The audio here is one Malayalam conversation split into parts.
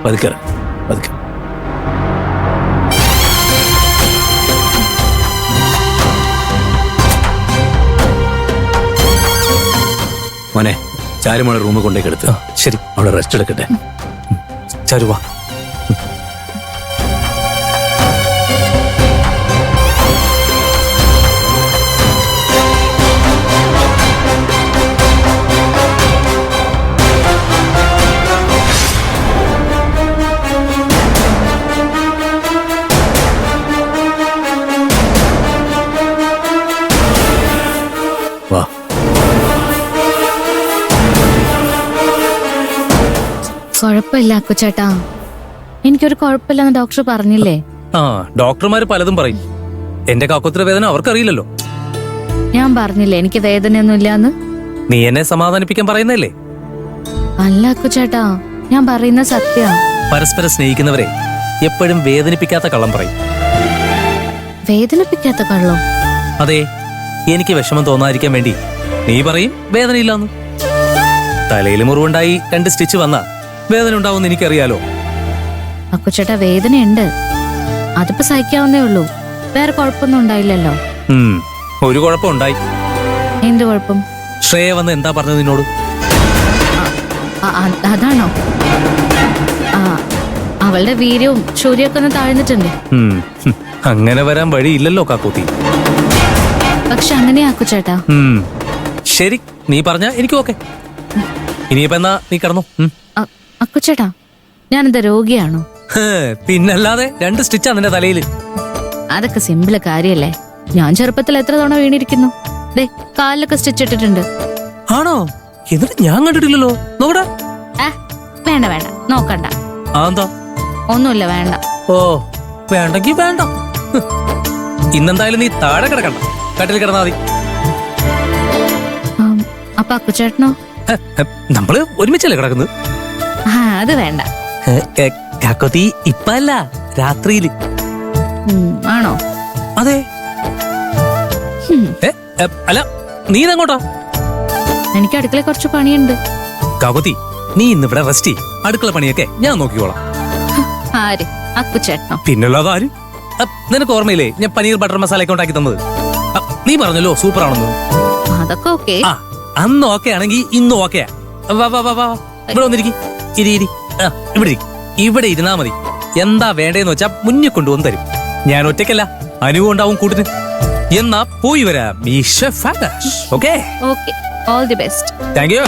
പതുക്കെ പതുക്കെ. മോനെ ചാരുമോളെ റൂമിൽ കൊണ്ടേക്ക് എടുത്ത്. ശരി, അവിടെ റെസ്റ്റ് എടുക്കട്ടെ. ചരുവാ. വാ. കുഴപ്പമില്ല അക്കുച്ചേട്ടാ, എനിക്കൊരു കുഴപ്പമില്ലെന്ന് ഡോക്ടർ പറഞ്ഞില്ലേ? ആ, ഡോക്ടർമാര് പലതും പറയും. എന്റെ കാക്കോത്തിര വേദന അവർക്കറിയില്ലല്ലോ. ഞാൻ പറഞ്ഞില്ലേ എനിക്ക് വേദനയൊന്നും ഇല്ലാന്ന്. നീ എന്നെ സമാധാനിപ്പിക്കാൻ പറയുന്നല്ലേ? അല്ല അക്കുച്ചേട്ടാ, ഞാൻ പറയുന്ന സത്യ. പരസ്പരം സ്നേഹിക്കുന്നവരെ എപ്പോഴും വേദനിപ്പിക്കാത്ത കള്ളം പറയും. വേദനിപ്പിക്കാത്ത കള്ളം? അതെ, എനിക്ക് വിഷമം തോന്നാതിരിക്കാൻ വേണ്ടി നീ പറയും വേദനയില്ലാന്ന്. തലയിൽ മുറിവുണ്ടായി 2 സ്റ്റിച്ച് വന്നാ വേദന ഉണ്ടാവുമെന്ന് എനിക്കറിയാലോ. അക്കുച്ചേട്ടാ, വേദനയുണ്ട്, അതിപ്പോ സഹിക്കാവുന്നേ ഉള്ളൂ. വേറെ കുഴപ്പമൊന്നും ഉണ്ടായില്ലല്ലോ. ഒരു കുഴപ്പം ഉണ്ടായി. എന്ത് കുഴപ്പം? ശ്രേയ വന്ന് എന്താ പറഞ്ഞത് നിന്നോട്? അതാണോ? അവളുടെ വീര്യവും ശൂര്യൊക്കെ ഒന്ന് താഴ്ന്നിട്ടുണ്ട്. അങ്ങനെ വരാൻ വഴിയില്ലല്ലോ കാക്കൂത്തി. പക്ഷെ അങ്ങനെയാ അക്കുച്ചേട്ടാ. ശരി, നീ പറഞ്ഞ എനിക്ക് ഓക്കെ. ഇനിയിപ്പോ എന്നാ നീ കിടന്നു. അക്കുച്ചേട്ടാ, ഞാനെന്താ രോഗിയാണോ? പിന്നല്ലാതെ 2 സ്റ്റിച്ചാ നിന്റെ തലയില്. അതൊക്കെ സിമ്പിള് കാര്യല്ലേ. ഞാൻ ചെറുപ്പത്തിൽ എത്ര തവണ വീണിരിക്കുന്നു. ദേ, കാലിലൊക്കെ സ്റ്റിച്ച് ഇട്ടിട്ടുണ്ട്. ആണോ? എന്നിട്ട് ഞാൻ കണ്ടിട്ടില്ലല്ലോ. നോക്കടാ. വേണ്ട വേണ്ട, നോക്കണ്ട. എന്താ? ഒന്നുമില്ല, വേണ്ട. ഓ, വേണ്ടെങ്കി വേണ്ട. ഇന്നെന്തായാലും നീ താഴെ കിടക്കണ്ട, കട്ടിൽ കിടന്നാ മതി. അപ്പൊ അക്കുച്ചേട്ടനോ? നമ്മള് ഒരുമിച്ചല്ലേ കിടക്കുന്നത്? അത് വേണ്ട. കാക്കോത്തി ഇപ്പല്ല, രാത്രിയില്. ആണോ? അതെ. അല്ല, നീ ഇതെങ്ങോട്ടാ? എനിക്ക് അടുക്കള കുറച്ച് പണിയുണ്ട്. കാക്കോത്തി, നീ ഇന്നിവിടെ റെസ്റ്റ് ചെയ്യ്. അടുക്കള പണിയൊക്കെ ഞാൻ നോക്കിക്കോളാം. ആര്? അക്കുച്ചേട്ടനോ? പിന്നുള്ളത് ആര്? നിനക്ക് ഓർമ്മയില്ലേ ഞാൻ പനീർ ബട്ടർ മസാല ഒക്കെ ഉണ്ടാക്കി തന്നത്? നീ പറഞ്ഞല്ലോ സൂപ്പർ ആണെന്ന്. അതൊക്കെ ഓക്കെ. അന്ന് ഓക്കെ ആണെങ്കി ഇന്നും ഓക്കെയാ. വാ വാ വാ വാ, ഇവിടെ വന്നിരിക്കും. ഇവിടെ ഇരുന്നാ മതി. എന്താ വേണ്ടേന്ന് വെച്ചാ മുന്നിൽ കൊണ്ടുവന്ന് തരും. ഞാൻ ഒറ്റയ്ക്കല്ല, അനുവും ഉണ്ടാവും കൂട്ടിന്. എന്നാ പോയി വരാം. Okay okay, all the best. Thank you.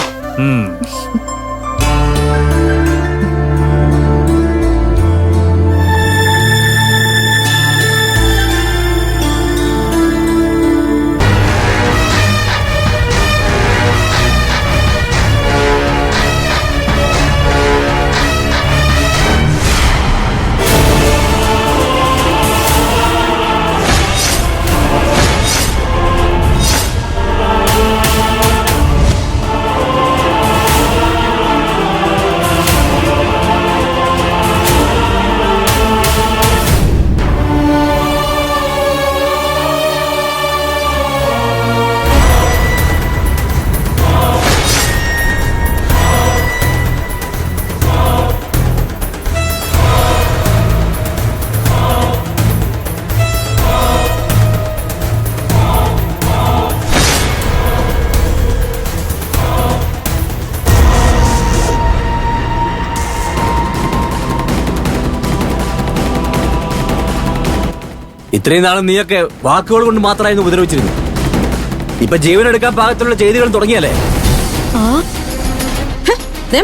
ഇത്രയും നാളും നീയൊക്കെ വാക്കുകൾ കൊണ്ട് മാത്രമായിരുന്നു ഉപദ്രവിച്ചിരുന്നു. ഇപ്പൊ ജീവനെടുക്കാൻ പാകത്തിലുള്ള ചെയ്തികൾ തുടങ്ങിയല്ലേ?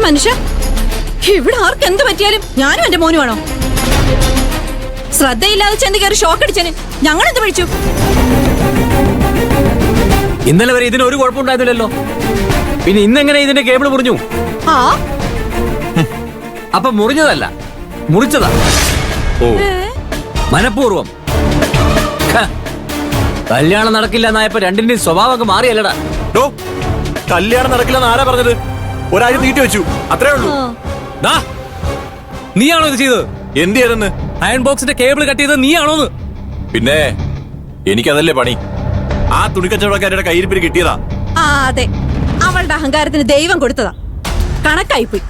മനുഷ്യ, ഇവിടെ ആർക്ക് എന്ത് പറ്റിയാലും ഞാനും എന്റെ മോനുമാണോ? ശ്രദ്ധയില്ലാതെ ചെന്ന് കയറി ഷോക്ക് അടിച്ചന് ഞങ്ങൾ എന്ത് വിളിച്ചു? ഇന്നലെ വരെ ഇതിന് ഒരു കുഴപ്പമുണ്ടായിരുന്നില്ലല്ലോ. പിന്നെ ഇന്നെങ്ങനെ ഇതിന്റെ കേബിൾ മുറിഞ്ഞു? അപ്പൊ മുറിഞ്ഞതല്ല, മുറിച്ചതാ. ഓ, മനഃപൂർവം. കല്യാണം നടക്കില്ല എന്നായപ്പോ രണ്ടിന്റെയും സ്വഭാവമൊക്കെ മാറിയല്ലടാ. കല്യാണം നടക്കില്ലെന്ന് ആരാ പറഞ്ഞത്? ഒരാഴ്ച നീട്ടി വെച്ചു, അത്രേ ഉള്ളൂ. നീയാണോ ഇത് ചെയ്തത്? എന്ത് ചെയ്തെന്ന്? അയൺ ബോക്സിന്റെ കേബിൾ കട്ട് ചെയ്തത് നീയാണോന്ന്? പിന്നെ എനിക്കതല്ലേ പണി. ആ തുണിക്കച്ചവടക്കാരുടെ കയ്യിരിപ്പിന് കിട്ടിയതാ. അതെ, അവളുടെ അഹങ്കാരത്തിന് ദൈവം കൊടുത്തതാ. കണക്കായിപ്പോയി.